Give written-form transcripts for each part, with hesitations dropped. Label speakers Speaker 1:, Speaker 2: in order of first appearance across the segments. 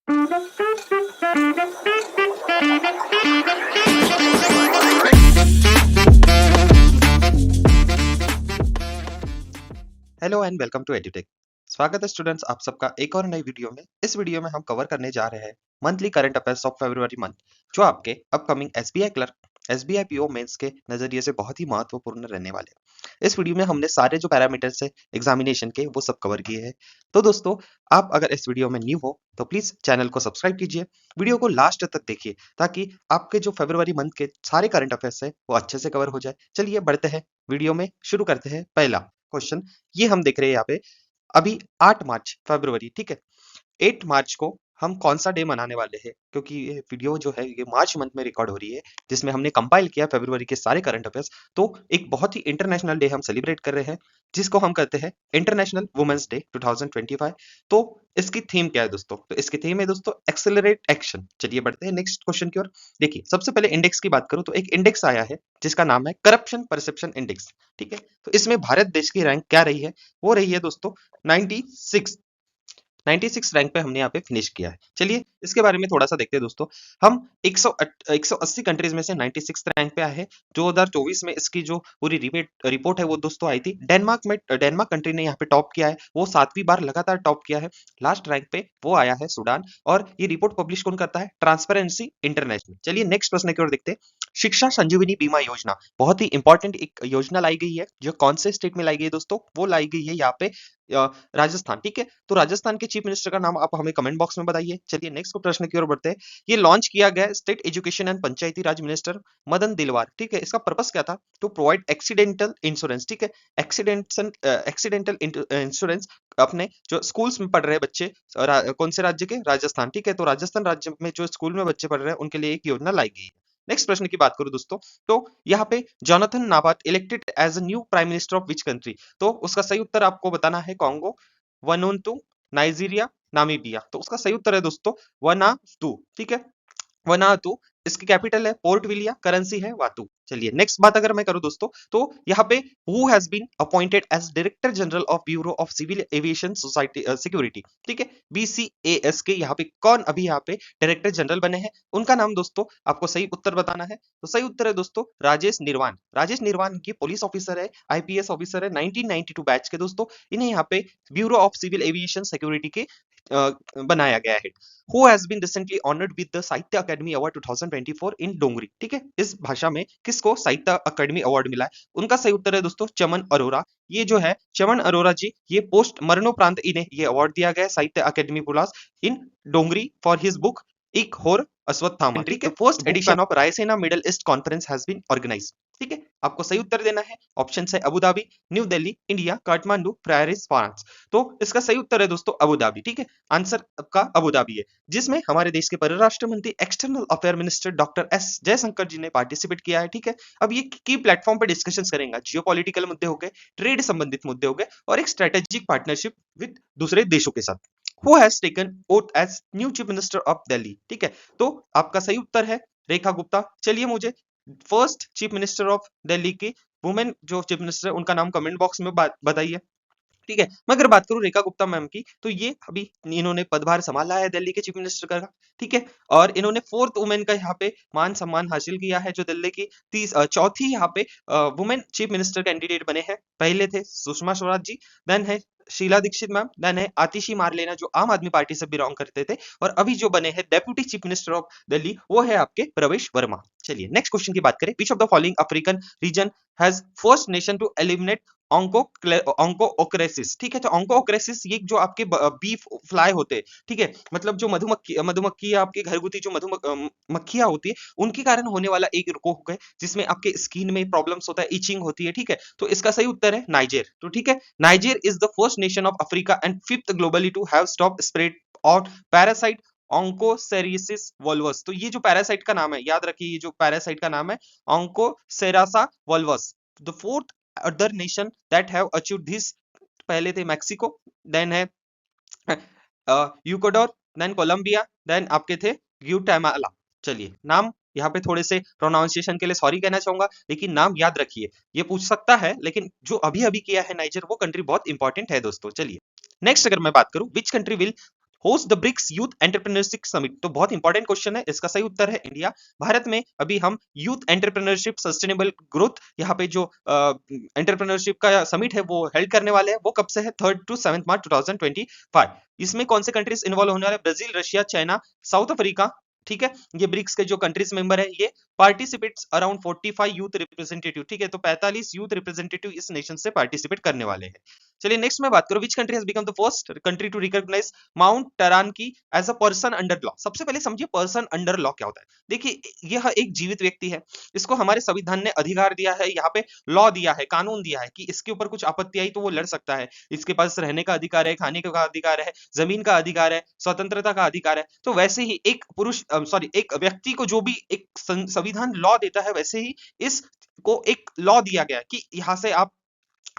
Speaker 1: Hello and welcome to Edutech. स्वागत है students आप सबका एक और नई वीडियो में। इस वीडियो में हम कवर करने जा रहे हैं monthly current affairs of February month, जो आपके upcoming SBI clerk, SBI PO mains के नजरिए से बहुत ही महत्वपूर्ण रहने वाले हैं। इस वीडियो में हमने सारे जो पैरामीटर्स है एग्जामिनेशन के वो सब कवर किए हैं। तो दोस्तों, आप अगर इस वीडियो में न्यू हो तो प्लीज चैनल को सब्सक्राइब कीजिए, वीडियो को लास्ट तक देखिए ताकि आपके जो फरवरी मंथ के सारे करंट अफेयर्स है वो अच्छे से कवर हो जाए। चलिए बढ़ते हैं, वीडियो में शुरू करते हैं। पहला क्वेश्चन ये हम देख रहे हैं यहाँ पे, अभी 8 मार्च फरवरी, ठीक है। 8 मार्च को हम कौन सा डे मनाने वाले हैं, क्योंकि ये वीडियो जो है ये मार्च मंथ में रिकॉर्ड हो रही है, जिसमें हमने कंपाइल किया फरवरी के सारे करंट अफेयर्स। तो एक बहुत ही इंटरनेशनल डे हम सेलिब्रेट कर रहे हैं, जिसको हम कहते हैं इंटरनेशनल वुमेन्स डे 2025। तो इसकी थीम क्या है दोस्तों? तो इसकी थीम है दोस्तों एक्सेलरेट एक्शन। चलिए बढ़ते हैं नेक्स्ट क्वेश्चन की ओर। देखिए, सबसे पहले इंडेक्स की बात करूं तो एक इंडेक्स आया है जिसका नाम है करप्शन परसेप्शन इंडेक्स, ठीक है। तो इसमें भारत देश की रैंक क्या रही है? वो रही है दोस्तों 96। 96 रैंक पे हमने यहाँ पे फिनिश किया है। चलिए इसके बारे में थोड़ा सा देखते हैं दोस्तों। हम 180 कंट्रीज में से 96 रैंक पे आए हैं। 2024 में इसकी जो पूरी रिपोर्ट है वो दोस्तों आई थी डेनमार्क कंट्री ने यहाँ पे टॉप किया है, वो 7वीं बार लगातार टॉप किया है। लास्ट रैंक पे वो आया है सूडान, और ये रिपोर्ट पब्लिश कौन करता है? Transparency international. चलिए नेक्स्ट प्रश्न की ओर देखते हैं। शिक्षा संजीवनी बीमा योजना बहुत ही इंपॉर्टेंट एक योजना लाई गई है, जो कौन से स्टेट में लाई गई है दोस्तों? वो लाई गई है यहाँ पे राजस्थान, ठीक है। तो राजस्थान के चीफ मिनिस्टर का नाम आप हमें कमेंट बॉक्स में बताइए। चलिए नेक्स्ट प्रश्न की ओर बढ़ते हैं। ये लॉन्च किया गया state education and Panchayati Raj minister Madan Dilwar, ठीक है। इसका पर्पस क्या था? टू प्रोवाइड एक्सीडेंटल इंश्योरेंस, ठीक है। एक्सीडेंटल इंश्योरेंस अपने जो स्कूल्स में पढ़ रहे बच्चे, कौन से राज्य के? राजस्थान, ठीक है। तो राजस्थान राज्य में जो स्कूल में बच्चे पढ़ रहे हैं उनके लिए एक योजना लाई गई है। नेक्स्ट प्रश्न की बात करूं दोस्तों, तो यहाँ पे Jonathan Napat elected as a new prime minister of which country? तो उसका सही उत्तर आपको बताना है। Congo, Vanuatu, Nigeria, Namibia. तो उसका सही उत्तर है दोस्तों वनातु, ठीक है। वनातु। इसकी कैपिटल है पोर्ट विलिया, करेंसी है वातु। चलिए नेक्स्ट बात अगर मैं करूं दोस्तों, तो यहाँ पे who has been appointed as director general of bureau of civil aviation society security, ठीक है, बीसीएएस के यहाँ पे कौन अभी यहाँ पे डायरेक्टर जनरल बने हैं? उनका नाम दोस्तों आपको सही उत्तर बताना है। तो सही उत्तर है दोस्तों राजेश निर्वाण। राजेश निर्वाण की पुलिस ऑफिसर है, आईपीएस ऑफिसर है, 1992 बैच के दोस्तों। इन्हें यहाँ पे bureau of civil aviation security के बनाया गया है। Who has been recently honored with the साहित्य अकेडमी अवार्ड 2024 इन डोंगरी, ठीक है। इस भाषा में किसको साहित्य अकेडमी अवार्ड मिला है? उनका सही उत्तर है दोस्तों चमन अरोरा। ये जो है चमन अरोरा जी, ये पोस्ट मरणोपरांत इन्हें ये अवार्ड दिया गया है साहित्य अकेडमी पुरस्कार in Dogri for his book Ik Hor Ashwatthama, ठीक है। First edition of Raisina middle east conference has been organised, ठीक है। आपको सही उत्तर देना है। ऑप्शन है Abu Dhabi, New Delhi, India, Kathmandu, Paris, France. तो इसका सही उत्तर है दोस्तों अबू धाबी, ठीक है। आंसर आपका अबू धाबी है, जिसमें हमारे देश के परराष्ट्र मंत्री external affair minister doctor S Jaishankar ji ने पार्टिसिपेट किया है, ठीक है। अब ये की प्लेटफॉर्म पर डिस्कशन करेंगे, जियोपॉलिटिकल मुद्दे हो गए, ट्रेड संबंधित मुद्दे हो गए, और एक स्ट्रेटेजिक पार्टनरशिप विद दूसरे देशों के साथ। Who has taken oath as new chief minister of Delhi, ठीक है। तो आपका सही उत्तर है रेखा गुप्ता। चलिए मुझे first chief minister of Delhi की वुमेन जो चीफ मिनिस्टर है उनका नाम कमेंट बॉक्स में बताइए, ठीक है। मैं अगर बात करूं रेखा गुप्ता मैम की, तो ये अभी इन्होंने पदभार संभाला है दिल्ली के चीफ मिनिस्टर का, ठीक है। और इन्होंने 4th वुमेन का यहाँ पे मान सम्मान हासिल किया है, जो दिल्ली की चौथी यहाँ पे वुमेन चीफ मिनिस्टर कैंडिडेट बने हैं। पहले थे सुषमा स्वराज जी, देन है शीला दीक्षित मैम, देन है आतिशी मारलेना जो आम आदमी पार्टी से बिलोंग करते थे, और अभी जो बने हैं deputy chief minister of Delhi वो है आपके प्रवेश वर्मा। चलिए नेक्स्ट क्वेश्चन की बात करें। Which of the following African region has first nation to eliminate onchocerciasis, ठीक है। तो ऑन्कोओक्रेसिस ये जो आपके बी फ्लाई होते हैं, ठीक है, मतलब जो मधुमक्खी आपके घरगुती जो मक्खियां होती है, उनके कारण होने वाला एक रोग है जिसमें आपके स्किन में प्रॉब्लम्स होता है, इचिंग होती है, ठीक है। तो इसका सही उत्तर है नाइजर। तो ठीक है, Niger is the first nation of Africa and 5th globally to have stop spread और पैरासाइट ऑन्कोसेरिसिस वोल्वस। तो ये जो पैरासाइट का नाम है, याद रखिए, ये जो पैरासाइट का नाम है Onchocerca volvulus. The fourth other nation that have achieved this, पहले थे मैक्सिको, देन है यूकोडोर, देन कोलंबिया, देन आपके थे ग्यूटेमाला। चलिए नाम यहाँ पे थोड़े से प्रोनाउंसिएशन के लिए सॉरी कहना चाहूंगा, लेकिन नाम याद रखिए। ये पूछ सकता है, लेकिन जो अभी अभी किया है नाइजर, वो कंट्री बहुत इंपॉर्टेंट है दोस्तों। चलिए नेक्स्ट अगर मैं बात करूं, which country will host the BRICS youth entrepreneurship summit? तो बहुत इंपॉर्टेंट क्वेश्चन है, इसका सही उत्तर है इंडिया। भारत में अभी हम यूथ एंटरप्रेन्योरशिप सस्टेनेबल ग्रोथ यहाँ पे जो एंटरप्रेन्योरशिप का समिट है वो हेल्ड करने वाले हैं। वो कब से है? 3rd to 7th मार्च 2025। इसमें कौन से कंट्रीज इन्वॉल्व होने वाले? Brazil, Russia, China, south Africa. ठीक है, ये ब्रिक्स के जो कंट्रीज मेंबर है, ये पार्टिसिपेट्स अराउंड 45 यूथ रिप्रेजेंटेटिव। ठीक है, तो 45 यूथ रिप्रेजेंटेटिव इस नेशन से पार्टिसिपेट करने वाले हैं। चलिए नेक्स्ट मैं बात करूं, which country has become the first country to recognize Mount Taranaki as a person under law? सबसे पहले समझिए पर्सन अंडर लॉ क्या होता है। देखिए यह एक जीवित व्यक्ति है, इसको हमारे संविधान ने अधिकार दिया है, यहाँ पे लॉ दिया है, कानून दिया है कि इसके ऊपर कुछ आपत्ति आई तो वो लड़ सकता है। इसके पास रहने का अधिकार है, खाने का अधिकार है, जमीन का अधिकार है, स्वतंत्रता का अधिकार है। तो वैसे ही एक पुरुष सॉरी एक व्यक्ति को जो भी एक संविधान लॉ देता है, वैसे ही इस को एक लॉ दिया गया कि यहाँ से आप,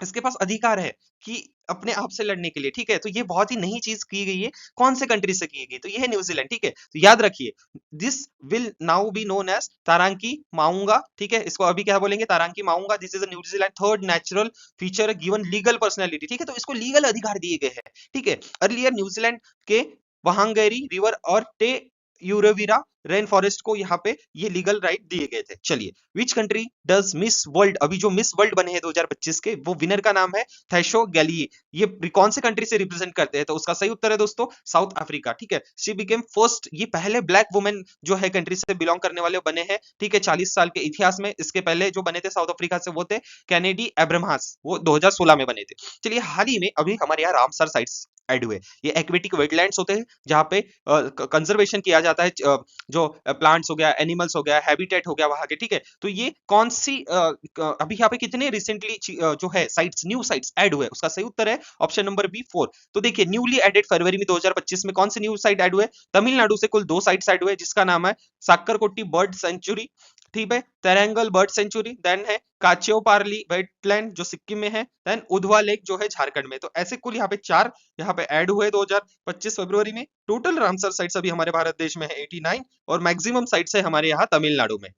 Speaker 1: इसके पास अधिकार है कि अपने आप से लड़ने के लिए। ठीक है, तो ये बहुत ही नई चीज की गई है। कौन से कंट्री से की गई? तो ये है न्यूजीलैंड। ठीक है, तो याद रखिए this will now be known as Taranaki Maunga. ठीक है, इसको अभी क्या बोलेंगे? Taranaki Maunga. This is a New Zealand third natural feature given legal personality. ठीक है, तो इसको लीगल अधिकार दिए गए हैं। ठीक है, अर्लियर न्यूजीलैंड के वहांगेरी रिवर और टे यूरेविरा रेन फॉरेस्ट को यहाँ पे ये लीगल राइट दिए गए थे। चलिए, which country does miss world? अभी जो मिस वर्ल्ड बने हैं 2025 के, वो विनर का नाम है थैशो गैली। ये कौन से कंट्री से रिप्रेजेंट करते हैं? तो उसका सही उत्तर है दोस्तों साउथ अफ्रीका। ठीक है, शी बिकेम फर्स्ट, ये पहले ब्लैक वुमेन जो है कंट्री से बिलोंग करने वाले बने हैं। ठीक है, 40 साल के इतिहास में। इसके पहले जो बने थे साउथ अफ्रीका से, वो थे कैनेडी एब्रामहास, वो 2016 में बने थे। चलिए, हाल ही में अभी हमारे यहाँ रामसर साइट्स ऐड हुए। ये एक्वेटिक वेटलैंड्स होते हैं जहाँ पे कंजर्वेशन किया जाता है, जो प्लांट्स हो गया, एनिमल्स हो गया, हैबिटेट हो गया वहां के। ठीक है, तो ये कौन सी अभी यहाँ पे कितने रिसेंटली जो है साइट्स, न्यू साइट्स ऐड हुए? उसका सही उत्तर है ऑप्शन नंबर बी 4। तो देखिए, न्यूली एडेड फरवरी में 2025 में कौन से न्यू साइट ऐड हुए? तमिलनाडु से कुल 2 साइट्स ऐड हुए, जिसका नाम है साक्करकोटी बर्ड सेंचुरी, ठीक है, तेरंगल बर्ड सेंचुरी, देन है काचियो पार्ली वेटलैंड जो सिक्किम में है, देन उधवा लेक जो है झारखंड में। तो ऐसे कुल यहाँ पे 4 यहाँ पे ऐड हुए 2025 फरवरी में। टोटल रामसर साइट्स अभी हमारे भारत देश में है 89, और मैक्सिमम साइट्स है हमारे यहाँ तमिलनाडु में।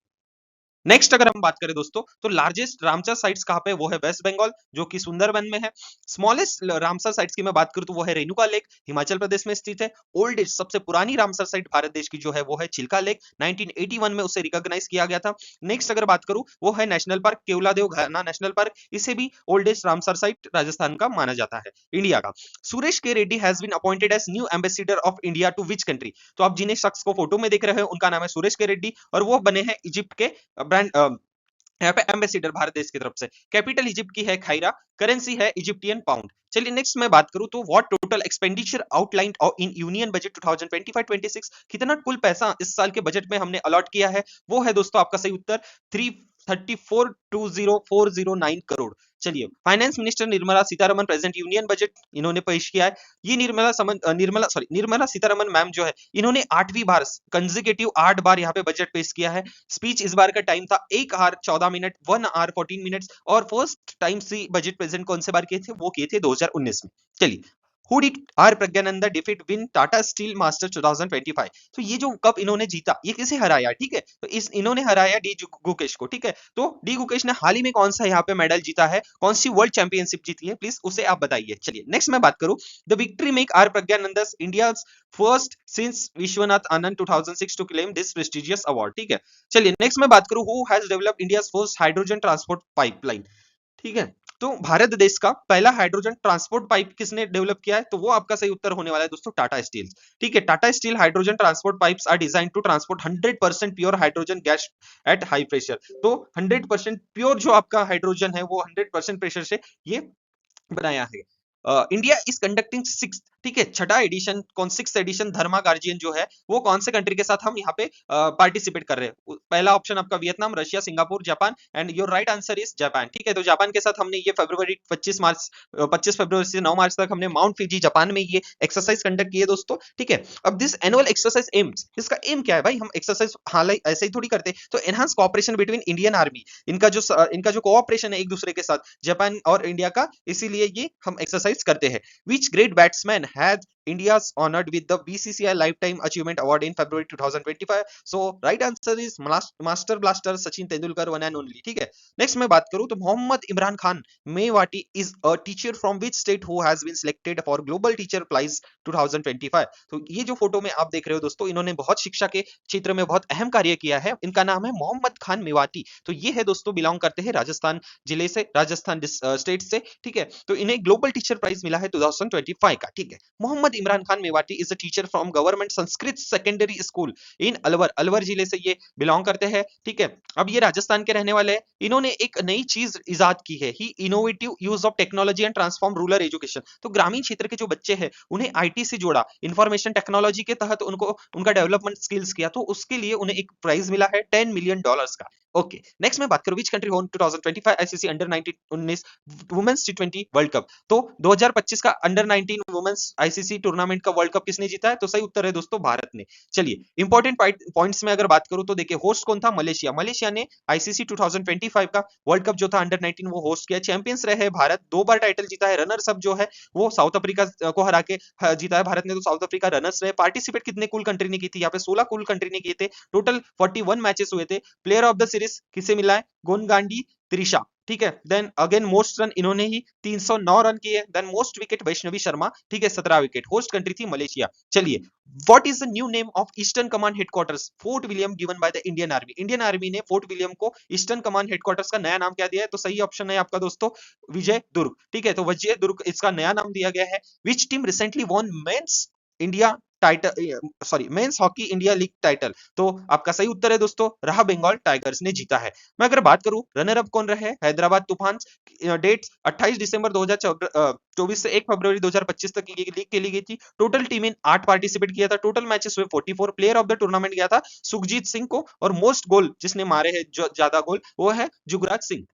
Speaker 1: नेक्स्ट अगर हम बात करें दोस्तों, तो लार्जेस्ट रामसर साइट्स कहाँ पे? वो है वेस्ट बंगाल, जो कि सुंदरबन में है। स्मॉलेस्ट रामसर साइट्स की मैं बात करूं तो वो है रेणुका लेक, हिमाचल प्रदेश में स्थित है। ओल्डेस्ट, सबसे पुरानी रामसर साइट भारत देश की जो है वो है चिल्का लेक, 1981 में उसे रिकॉग्नाइज किया गया था। नेक्स्ट अगर बात करूं, वो है नेशनल पार्क केवलादेव घाना नेशनल पार्क, इसे भी ओल्डेस्ट रामसर साइट राजस्थान का माना जाता है, इंडिया का। Suresh K Reddy has been appointed as new ambassador of India to which country? तो आप जिन्हें शख्स को फोटो में देख रहे हो, उनका नाम है सुरेश के रेड्डी, और वो बने हैं इजिप्ट के ब्रांड यहाँ पे एम्बेसिडर भारत देश की तरफ से। कैपिटल इजिप्ट की है खाइरा, करेंसी है इजिप्टियन पाउंड। चलिए नेक्स्ट मैं बात करूं तो what total expenditure outlined in union budget 2025-26, कितना कुल पैसा इस साल के बजट में हमने अलॉट किया है? वो है दोस्तों आपका सही उत्तर 334,20409 करोड़। चलिए, finance minister Nirmala Sitharaman present union budget इन्होंने पेश किया है। ये निर्मला सीतारमन मैम जो है, इन्होंने 8वीं बार कंसेक्यूटिव 8 बार यहाँ पे बजट पेश किया है। स्पीच इस बार का टाइम था 1 आवर 14 मिनट, 1 आवर 14 मिनट्स, और फर्स्ट टाइम से बजट प्रेजेंट कौन से बार किए थे? वो किए थे 2019 में। चलिए, Who did R Praggnanandhaa defeat win Tata steel master 2025? तो ये जो कप इन्होंने जीता, ये किसे हराया? ठीक है, तो इन्होंने हराया डी गुकेश को। ठीक है, तो डी गुकेश ने हाल ही में कौन सा यहाँ पे मेडल जीता है, कौन सी वर्ल्ड चैंपियनशिप जीती है, प्लीज उसे आप बताइए। चलिए नेक्स्ट मैं बात करूं, the victory make R Praggnanandhaa India first since Viswanathan Anand 2006 to claim this prestigious award. ठीक है, चलिए नेक्स्ट मैं बात करूं, who has developed India's first hydrogen transport pipeline? ठीक है, तो भारत देश का पहला हाइड्रोजन ट्रांसपोर्ट पाइप किसने डेवलप किया है? तो वो आपका सही उत्तर होने वाला है दोस्तों टाटा स्टील। ठीक है, Tata Steel hydrogen transport pipes are design to transport 100% pure hydrogen gas at high pressure. तो 100% प्योर जो आपका हाइड्रोजन है, वो 100% प्रेशर से ये बनाया है। इंडिया इज कंडक्टिंग 6, ठीक है, छठा एडिशन, कौन 6th एडिशन धर्मा गार्जियन जो है, वो कौन से कंट्री के साथ हम यहाँ पे पार्टिसिपेट कर रहे हैं? पहला ऑप्शन आपका Vietnam, Russia, Singapore, Japan, and your right answer is Japan. ठीक है, तो जापान के साथ हमने ये फरवरी 25 फरवरी से 9 मार्च तक हमने माउंट फिजी जापान में ये एक्सरसाइज कंडक्ट की है दोस्तों। ठीक है, अब दिस एनुअल एक्सरसाइज एम्स, इसका एम क्या है भाई? हम एक्सरसाइज हालांकि ऐसे ही थोड़ी करते, तो enhance cooperation between Indian army, इनका जो कोऑपरेशन है एक दूसरे के साथ जापान और इंडिया का, इसीलिए ये हम एक्सरसाइज करते हैं। Which great batsman had India's honored with the BCCI Lifetime Achievement Award in February 2025. So right answer is Master Blaster Sachin Tendulkar, one and only. ठीक है. Next मैं बात करूँ तो Mohammad Imran Khan Mewati is a teacher from which state who has been selected for Global Teacher Prize 2025. तो ये जो photo में आप देख रहे हो दोस्तों, इन्होंने बहुत शिक्षा के क्षेत्र में बहुत अहम कार्य किया है. इनका नाम है मोहम्मद खान मेवाती. तो ये है दोस्तों, बिलोंग करते हैं राजस्थान जिले से, राजस्थान स्टेट से. ठीक है. तो इन्हें ग्लोबल टीचर प्राइज मिला है 2025 का. ठीक है. Mohammad Imran Khan Mewati is a teacher from government Sanskrit secondary school in Alwar. Alwar जिले से ये बिलोंग करते हैं. ठीक है. अब ये राजस्थान के रहने वाले हैं. इन्होंने एक नई चीज इजाद की है, he innovative use of technology and transform rural education. तो ग्रामीण क्षेत्र के जो बच्चे हैं उन्हें आईटी से जोड़ा, इंफॉर्मेशन टेक्नोलॉजी के तहत उनको उनका डेवलपमेंट स्किल्स किया. तो उसके लिए उन्हें एक प्राइज मिला है $10 मिलियन का. ओके. नेक्स्ट मैं बात करूं विच कंट्री होन 2025 आईसीसी अंडर 19 वुमेन्स टी20 वर्ल्ड कप. तो 2025 का अंडर 19 वुमेन्स आईसीसी टूर्नामेंट का वर्ल्ड कप किसने जीता है? तो सही उत्तर है दोस्तों भारत ने. चलिए इंपॉर्टेंट पॉइंट्स में अगर बात करूं तो देखिए, होस्ट कौन था? मलेशिया. मलेशिया ने आईसीसी 2025 का वर्ल्ड कप जो था अंडर 19 वो होस्ट किया. चैंपियंस रहे भारत, 2 बार टाइटल जीता है. रनर्स अप जो है वो साउथ अफ्रीका को हरा के जीता है भारत ने. तो साउथ अफ्रीका रनर्स रहे. पार्टिसिपेट कितने कुल कंट्री ने की थी? यहाँ पे 16 कुल कंट्री ने किए थे. टोटल 41 मैचेस हुए थे. प्लेयर ऑफ द सीरीज किसे मिला है? गोनगांडी त्रिशा. ठीक है. देन अगेन मोस्ट रन इन्होंने ही 309 रन किए. Then most wicket Vaishnavi Sharma. ठीक है, 17 विकेट. होस्ट कंट्री थी मलेशिया. चलिए, what is the new name of eastern command headquarters Fort William given by the Indian army? Indian army ने फोर्ट विलियम को eastern command headquarters का नया नाम क्या दिया है? तो सही ऑप्शन है आपका दोस्तों विजय दुर्ग. ठीक है. तो विजय दुर्ग इसका नया नाम दिया गया है. Which team recently won men's India title, sorry men's hockey India league title? तो आपका सही उत्तर है दोस्तों रहा बंगाल टाइगर्स ने जीता है. मैं अगर बात करूं रनर अप कौन रहे? हैदराबाद तूफान. डेट 28 दिसंबर 2024 से 1 फरवरी 2025 तक ये लीग खेली गई थी. टोटल टीम इन 8 पार्टिसिपेट किया था. टोटल मैचेस हुए 44. प्लेयर ऑफ द टूर्नामेंट गया था सुखजीत सिंह को, और मोस्ट गोल जिसने मारे हैं ज्यादा गोल वो है जुगराज सिंह.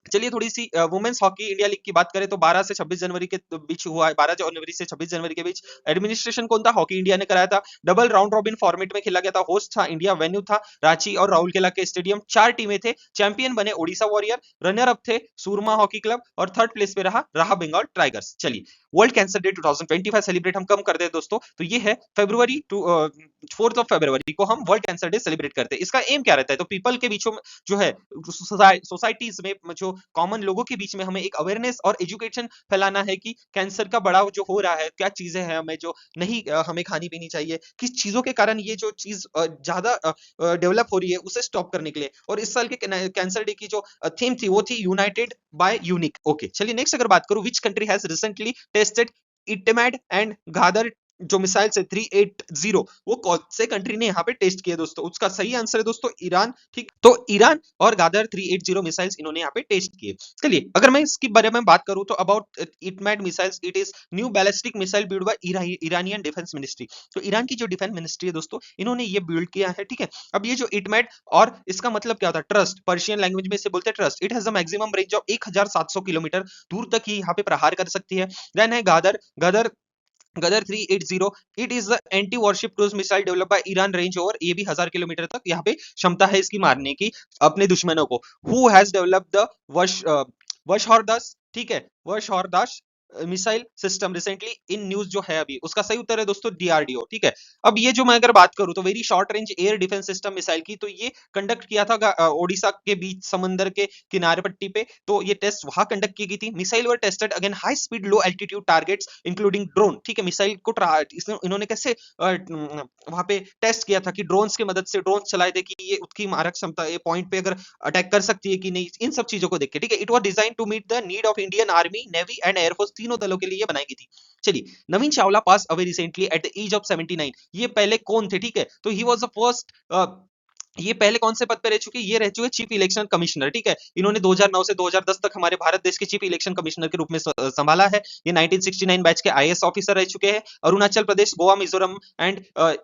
Speaker 1: चलिए थोड़ी सी वुमेन्स हॉकी इंडिया लीग की बात करें तो 12 से 26 जनवरी के बीच हुआ है. 12 जनवरी से 26 जनवरी के बीच. एडमिनिस्ट्रेशन कौन था? हॉकी इंडिया ने कराया था. डबल राउंड रॉबिन फॉर्मेट में खेला गया था. होस्ट था इंडिया. वेन्यू था रांची और राउरकेला के स्टेडियम. 4 टीमें थे. चैंपियन बने ओडिशा वॉरियर. रनर अप थे सूरमा हॉकी क्लब, और थर्ड प्लेस पे रहा बंगाल टाइगर्स. चलिए, वर्ल्ड कैंसर डे 2025 सेलिब्रेट हम कब करते हैं दोस्तों? तो ये है फरवरी 4 फरवरी को हम वर्ल्ड कैंसर डे सेलिब्रेट करते हैं. इसका एम क्या रहता है? तो पीपल के बीचों में जो है, सोसाइटीज में जो कॉमन लोगों के बीच में हमें एक अवेयरनेस और एजुकेशन फैलाना है कि कैंसर का बढ़ाव जो हो रहा है, क्या चीजें हैं हमें जो नहीं हमें खानी पीनी चाहिए, किस चीजों के कारण ये जो चीज ज्यादा डेवलप हो रही है उसे स्टॉप करने के लिए. और इस साल के कैंसर डे की जो थीम थी वो थी यूनाइटेड बाय यूनिक. ओके. चलिए नेक्स्ट अगर बात करूं, which country has recently tested Etemad and Ghadr जो मिसाइल से 380, वो कौन से कंट्री ने यहाँ पे टेस्ट किया दोस्तों? उसका सही आंसर है दोस्तों ईरान. ठीक. तो ईरान और गादर 380 मिसाइल्स इन्होंने यहाँ पे टेस्ट किए. चलिए, अगर मैं इसके बारे में बात करूं तो about Etemad missiles, it is new ballistic missile build by Iranian defence ministry. तो ईरान की जो डिफेंस मिनिस्ट्री है दोस्तों, इन्होंने ये बिल्ड किया है. ठीक है. अब ये जो इटमैड, और इसका मतलब क्या होता है? ट्रस्ट. पर्शियन लैंग्वेज में इसे बोलते हैं trust. It has a maximum range of 1700 kilometre दूर तक ही यहाँ पे प्रहार कर सकती है. देन है गादर. गदर 380, it is the anti worship cruise missile develop by Iran, range over, ये भी 1000 किलोमीटर तक यहाँ पे क्षमता है इसकी मारने की अपने दुश्मनों को. Who has develop the VSHORADS. ठीक है, VSHORADS missile system recently in news जो है अभी, उसका सही उत्तर है दोस्तों डीआरडीओ. ठीक है. अब ये जो मैं अगर बात करूं तो very short range air defence system missile की, तो ये कंडक्ट किया था ओडिशा के बीच समंदर के किनारे पट्टी पे. तो ये टेस्ट वहां कंडक्ट की गई थी. Missile were tested again high speed low altitude targets including drone. ठीक है. मिसाइल को इन्होंने कैसे वहां पे टेस्ट किया था कि ड्रोन्स की मदद से ड्रोन चलाए थे कि ये उसकी मारक क्षमता ये पॉइंट पे अगर अटैक कर सकती है कि नहीं, इन सब चीजों को देख के. ठीक है. It was design to meet the need of Indian army, navy and air force, तीनों दलों के लिए बनाई गई थी. चलिए, Navin Chawla pass away recently at the age of 79. ये पहले कौन थे? ठीक है. तो ही वाज द फर्स्ट, ये पहले कौन से पद पे रह चुके? ये रह चुके चीफ इलेक्शन कमिश्नर. ठीक है. इन्होंने 2009 से 2010 तक हमारे भारत देश के चीफ इलेक्शन कमिश्नर के रूप में संभाला है. ये 1969 बैच के आईएएस ऑफिसर रह चुके हैं. Arunachal Pradesh, Goa, Mizoram and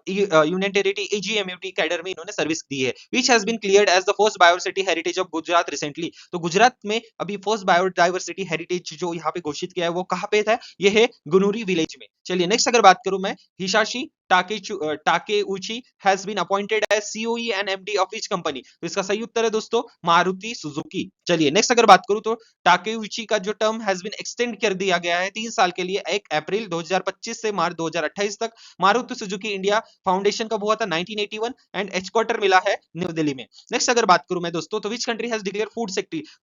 Speaker 1: union territory AGMUT cadre में इन्होंने सर्विस दी है. Which has been cleared as the first biocity heritage of Gujarat recently. तो गुजरात में अभी फर्स्ट बायोडाइवर्सिटी हेरिटेज जो यहाँ पे घोषित किया है वो कहाँ पे था? ये है गुनूरी विलेज में. चलिए नेक्स्ट अगर बात करूं मैं, Hisashi Takeuchi has been appointed as CEO and MD of which company? तो इसका सही उत्तर है दोस्तों मारुति सुजुकी। चलिए नेक्स्ट अगर बात करूं तो टाकेउची का जो टर्म हैज बीन एक्सटेंड कर दिया गया है 3 साल के लिए, 1 अप्रैल 2025 से मार्च 2028 तक। मारुति सुजुकी इंडिया फाउंडेशन कब हुआ था? 1981 एंड हेडक्वार्टर मिला है न्यू दिल्ली में। नेक्स्ट अगर बात करूं मैं दोस्तों तो विच country has declare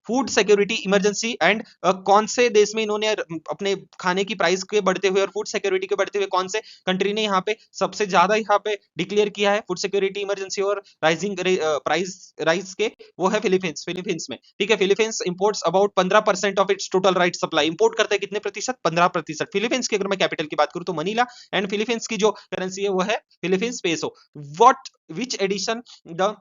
Speaker 1: food security emergency and कौन से देश में इन्होंने अपने खाने की प्राइस के बढ़ते हुए और फूड सिक्योरिटी के बढ़ते हुए कौन से कंट्री ने यहाँ पे सबसे ज्यादा यहाँ पे डिक्लेयर किया है फूड सिक्योरिटी इमरजेंसी और राइजिंग प्राइस राइस के? वो है फिलीपींस। फिलीपींस में, ठीक है। Philippines imports about 15% of its total right supply. Import करते हैं कितने प्रतिशत? 15%। फिलीपींस की अगर मैं कैपिटल की बात करूं तो मनीला, एंड फिलीपींस की जो करेंसी है वो है Philippines peso. What which edition the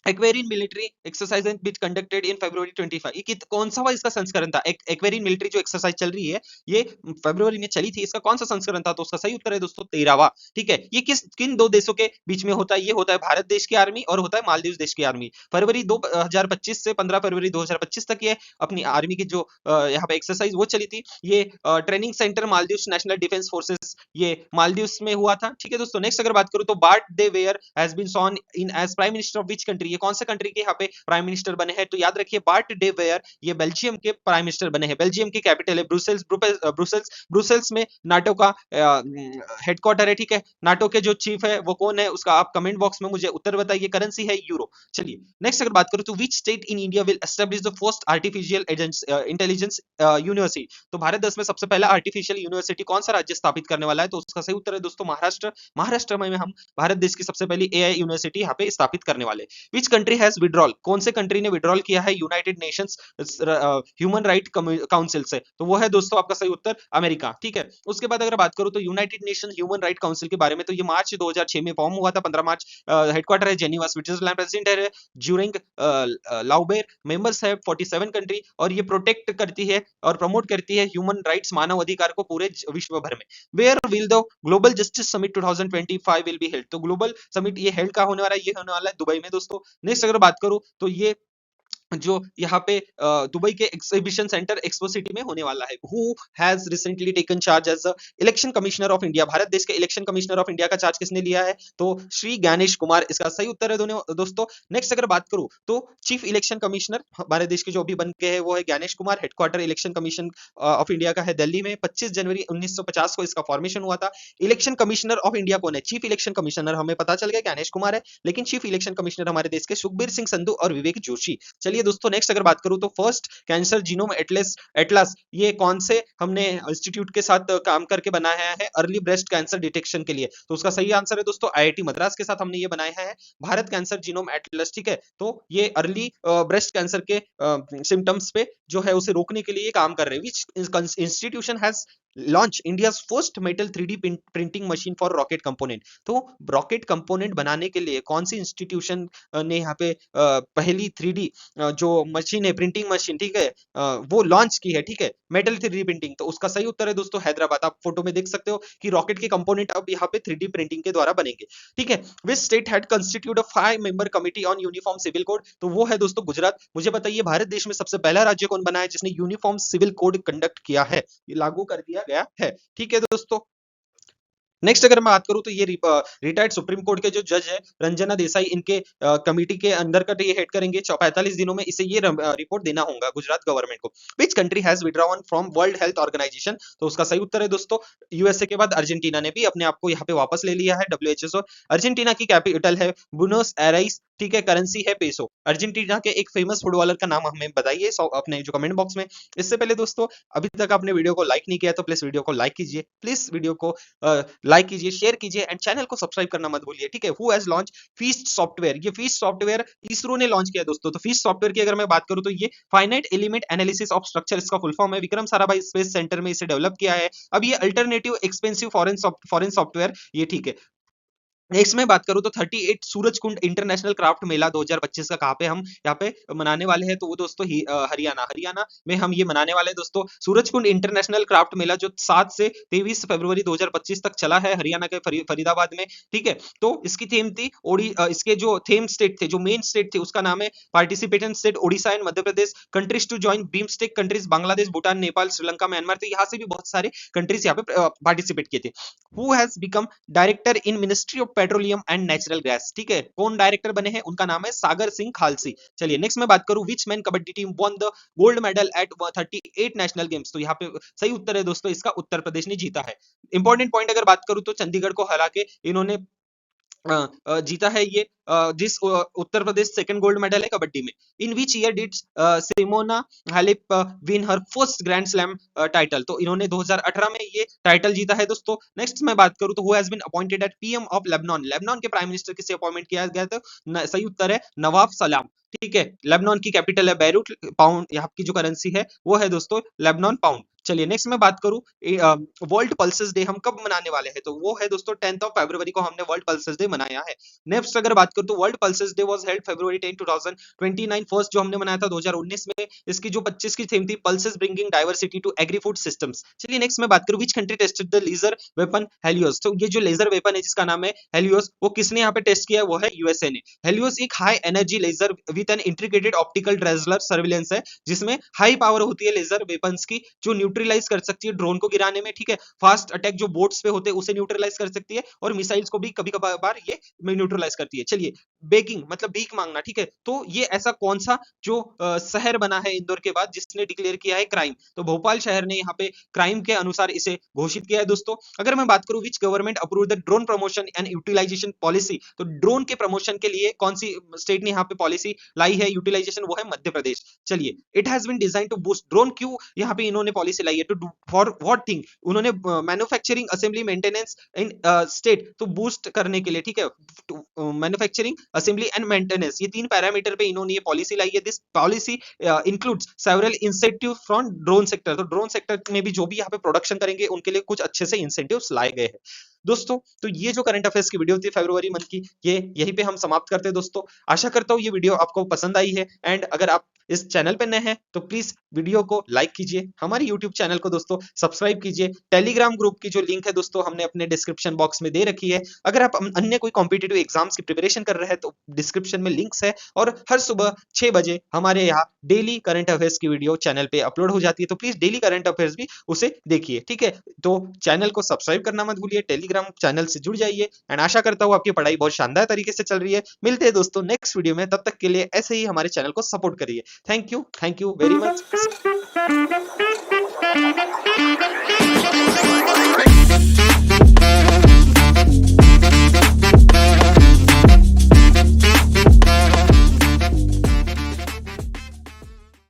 Speaker 1: Aquarian military exercise which conducted in February 25? ये कौन सा इसका संस्करण था? एक्वेरियन मिलिट्री जो एक्सरसाइज चल रही है ये फरवरी में चली थी, इसका कौन सा संस्करण था? तो उसका सही उत्तर है दोस्तों 13वां। ठीक है। ये किन दो देशों के बीच में होता है? ये होता है भारत देश की आर्मी और होता है मालदीव देश की आर्मी। फरवरी 2025 से 15 फरवरी 2025 तक ये अपनी आर्मी की जो यहाँ पे एक्सरसाइज वो चली थी। ये training centre Maldives national defence forces ये मालदीव में हुआ था। ठीक है दोस्तों। नेक्स्ट अगर बात करूं तो Bart De Wever has been sworn in as prime minister of which country? ये कौन से कंट्री के यहाँ पे प्राइम मिनिस्टर बने हैं? तो याद रखिए बार्ट डे वेयर ये बेल्जियम के प्राइम मिनिस्टर बने हैं। बेल्जियम की कैपिटल है ब्रुसेल्स। ब्रुसेल्स में नाटो का हेडक्वार्टर है। ठीक है। नाटो के जो चीफ है वो कौन है उसका आप कमेंट बॉक्स में मुझे उत्तर बताइए। करेंसी है यूरो। चलिए नेक्स्ट अगर बात करूं तो which state in India will establish the first artificial intelligence university? तो भारत देश में सबसे पहला आर्टिफिशियल यूनिवर्सिटी कौन सा राज्य स्थापित करने वाला है? तो उसका सही उत्तर है दोस्तों महाराष्ट्र। महाराष्ट्र में हम भारत देश की सबसे पहली एआई यूनिवर्सिटी यहाँ पे स्थापित करने वाले। विच कंट्री हैज विड्रॉल? कौन से कंट्री ने विड्रॉल किया है United Nations human right council से? तो वो है दोस्तों आपका सही उत्तर अमेरिका। ठीक है। उसके बाद अगर बात करूं तो United nation human right council के बारे में, तो ये मार्च 2006 में फॉर्म हुआ था, 15 मार्च। हेडक्वार्टर है जेनीवा स्विट्जरलैंड। प्रेसिडेंट है ज्यूरिंग लाउबेर। मेंबर्स है 47 कंट्री और ये प्रोटेक्ट करती है और प्रमोट करती है ह्यूमन राइट्स मानव अधिकार को पूरे विश्व भर में। Where will the global justice summit 2025 will be held? तो ग्लोबल समिट ये हेल्ड का होने वाला है? ये होने वाला है दुबई में दोस्तों। नेक्स्ट अगर बात करूं तो ये जो यहाँ पे दुबई के एग्जीबिशन सेंटर एक्सपो सिटी में होने वाला है। Who has recently taken charge as the election commissioner of India? Bharat देश के इलेक्शन कमिश्नर ऑफ इंडिया का चार्ज किसने लिया है? तो श्री ज्ञानेश कुमार इसका सही उत्तर है दोस्तों। नेक्स्ट अगर बात करूं तो चीफ इलेक्शन कमिश्नर हमारे देश के जो अभी बन के है वो है Gyanesh Kumar. Headquarter election commission of India का है दिल्ली में। 25 जनवरी 1950 को इसका फॉर्मेशन हुआ था। इलेक्शन कमिश्नर ऑफ इंडिया कौन है? चीफ इलेक्शन कमिश्नर हमें पता चल गया ज्ञानेश कुमार है, लेकिन चीफ इलेक्शन कमिश्नर हमारे देश के सुखबीर सिंह संधू और विवेक जोशी। चलिए दोस्तों नेक्स्ट अगर बात करूं तो फर्स्ट कैंसर जीनोम एटलस ये कौन से हमने इंस्टीट्यूट के साथ काम करके बनाया है अर्ली ब्रेस्ट कैंसर डिटेक्शन के लिए? तो उसका सही आंसर है दोस्तों आईआईटी मद्रास के साथ हमने ये बनाया है भारत कैंसर जीनोम एटलस। ठीक है। तो ये अर्ली ब्रेस्ट कैंसर के सिम्टम्स पे जो है उसे रोकने के लिए काम कर रहे हैं। विच institution has launch India first metal 3D printing machine for rocket component? तो रॉकेट कंपोनेंट बनाने के लिए कौन सी इंस्टीट्यूशन ने यहाँ पे पहली 3D जो मशीन है प्रिंटिंग मशीन, ठीक है, वो लॉन्च की है? ठीक है। Metal 3D printing. तो उसका सही उत्तर है दोस्तों हैदराबाद। आप फोटो में देख सकते हो कि रॉकेट के कंपोनेंट अब यहाँ पे 3D प्रिंटिंग के द्वारा बनेंगे। ठीक है। Which state had constitute a 5 member committee on uniform civil code? तो वो है दोस्तों गुजरात। मुझे बताइए भारत देश में सबसे पहला राज्य कौन बना है जिसने यूनिफॉर्म सिविल कोड कंडक्ट किया है, ये लागू कर दिया गया है? ठीक है दोस्तों। नेक्स्ट अगर मैं बात करूं तो ये रिटायर्ड सुप्रीम कोर्ट के जो जज है रंजना देसाई, इनके कमिटी के अंदर का ये हेड करेंगे 45 दिनों में इसे ये रिपोर्ट देना होगा गुजरात गवर्नमेंट को। Which country has withdrawn from world health organisation? तो उसका सही उत्तर है दोस्तों यूएसए के बाद अर्जेंटीना ने भी अपने आप को यहाँ पे वापस ले लिया है डब्ल्यूएचओ। अर्जेंटीना की कैपिटल है बुनोस एराइस। ठीक है। करेंसी है पेसो। अर्जेंटीना के एक फेमस फुटबॉलर का नाम हमें बताइए अपने जो कमेंट बॉक्स में। इससे पहले दोस्तों अभी तक आपने वीडियो को लाइक नहीं किया तो प्लीज वीडियो को लाइक कीजिए, प्लीज वीडियो को लाइक कीजिए, शेयर कीजिए एंड चैनल को सब्सक्राइब करना मत भूलिए। ठीक है। Who has launch feast software? ये फीस्ट सॉफ्टवेयर इसरो ने लॉन्च किया दोस्तों। तो फीस्ट सॉफ्टवेयर की अगर मैं बात करूं तो ये finite element analysis of structure इसका फुल फॉर्म है। विक्रम साराभाई स्पेस सेंटर में इसे डेवलप किया है। अब ये अल्टरनेटिव एक्सपेंसिव फॉरेन सॉफ्टवेयर ये, ठीक है, नेक्स्ट मैं बात करूं तो 38 सूरजकुंड इंटरनेशनल क्राफ्ट मेला 2025 का कहाँ पे हम यहाँ पे मनाने वाले हैं, तो वो दोस्तों हरियाणा में हम ये मनाने वाले हैं दोस्तों। सूरजकुंड इंटरनेशनल क्राफ्ट मेला जो 7 से 23 फरवरी 2025 तक चला है हरियाणा के फरीदाबाद में, ठीक है। तो इसकी थीम थी इसके जो थीम स्टेट थे, जो मेन स्टेट थे, उसका नाम है participant state Odisha and Madhya Pradesh. Countries to join BIMSTEC countries Bangladesh, Bhutan, Nepal, Sri Lanka, Myanmar. तो यहाँ से भी बहुत सारे कंट्रीज यहाँ पे पार्टिसिपेट किए थे। Who has become director in ministry of petroleum and natural gas, ठीक है, कौन डायरेक्टर बने हैं, उनका नाम है सागर सिंह खालसी। चलिए नेक्स्ट मैं बात करूं which man kabaddi team won the gold medal at 38 national games, तो यहाँ पे सही उत्तर है दोस्तों, इसका उत्तर प्रदेश ने जीता है। इंपॉर्टेंट पॉइंट अगर बात करूं तो चंडीगढ़ को हरा के इन्होंने जीता है ये जिस Uttar Pradesh second gold medal है कबड्डी में। In which year did Simona Halep win her first grand slam title, तो इन्होंने 2018 में ये टाइटल जीता है दोस्तों। नेक्स्ट मैं बात करूं तो who has been appointed at PM of Lebanon, Lebanon के प्राइम मिनिस्टर किसे अपॉइंटमेंट किया गया था, सही उत्तर है नवाब सलाम, ठीक है। लेबनान की कैपिटल है बैरूट, पाउंड यहाँ की जो करेंसी है वो है दोस्तों लेबनान पाउंड। चलिए नेक्स्ट मैं बात करूं वर्ल्ड पल्सेस डे हम कब मनाने वाले हैं, तो वो है दोस्तों 10 फरवरी को हमने वर्ल्ड पल्सेस डे मनाया है। नेक्स्ट अगर बात करूं तो world pulses day was held February 10 2029, first जो हमने मनाया था 2019 में। इसकी जो 25 की थीम थी pulses bringing diversity to agri food systems. चलिए नेक्स्ट मैं बात करूं which country tested the laser weapon Helios, तो ये जो लेजर वेपन है जिसका नाम है हेलियोस, वो किसने यहाँ पे टेस्ट किया है, वो है यूएसए ने। हेलियोस एक high energy laser with an integrated optical dazzler surveillance है, जिसमें हाई पावर होती है लेजर वेपन्स की, जो न्यूट्रलाइज कर सकती है ड्रोन को गिराने में, ठीक है। फास्ट अटैक जो बोट्स पे होते हैं उसे न्यूट्रलाइज कर सकती है, और मिसाइल्स को भी कभी कभार ये न्यूट्रलाइज करती है। चलिए बेगिंग मतलब भीख मांगना, ठीक है, तो ये ऐसा कौन सा जो शहर बना है इंदौर के बाद जिसने डिक्लेयर किया है क्राइम, तो भोपाल शहर ने यहाँ पे क्राइम के अनुसार इसे घोषित किया है दोस्तों। अगर मैं बात करूं which government approve the drone promotion and utilisation policy, तो ड्रोन के प्रमोशन के लिए कौन सी स्टेट ने यहाँ पे पॉलिसी लाई है यूटिलाइजेशन, वो है मध्य प्रदेश। चलिए it has been design to boost drone, क्यों यहाँ पे इन्होंने पॉलिसी लाई है, टू फॉर व्हाट थिंग, उन्होंने manufacturing assembly maintenance in state तो बूस्ट करने के लिए, ठीक है, मैन्युफैक्चरिंग असेंबली एंड मेंटेनेंस, ये तीन पैरामीटर पे इन्होंने ये पॉलिसी लाई है। This policy includes several incentive from drone sector, तो ड्रोन सेक्टर में भी जो भी यहाँ पे प्रोडक्शन करेंगे उनके लिए कुछ अच्छे से इंसेंटिव्स लाए गए हैं दोस्तों। तो ये जो करंट अफेयर्स की वीडियो थी फरवरी मंथ की, ये यहीं पे हम समाप्त करते हैं दोस्तों। आशा करता हूँ ये वीडियो आपको पसंद आई है, एंड अगर आप इस चैनल पे नए हैं तो प्लीज वीडियो को लाइक कीजिए, हमारे यूट्यूब चैनल को दोस्तों सब्सक्राइब कीजिए। टेलीग्राम ग्रुप की जो लिंक है दोस्तों हमने अपने डिस्क्रिप्शन बॉक्स में दे रखी है। अगर आप अन्य कोई कॉम्पिटिटिव एग्जाम्स की प्रिपरेशन कर रहे हैं तो डिस्क्रिप्शन में लिंक्स है, और हर सुबह 6 बजे हमारे यहाँ डेली करंट अफेयर्स की वीडियो चैनल पे अपलोड हो जाती है, तो प्लीज डेली करंट अफेयर्स भी उसे देखिए, ठीक है। तो चैनल को सब्सक्राइब करना मत भूलिए, टेलीग्राम चैनल से जुड़ जाइए, एंड आशा करता हूँ आपकी पढ़ाई बहुत शानदार तरीके से चल रही है। मिलते हैं दोस्तों नेक्स्ट वीडियो में, तब तक के लिए ऐसे ही हमारे चैनल को सपोर्ट करिए। Thank you very much.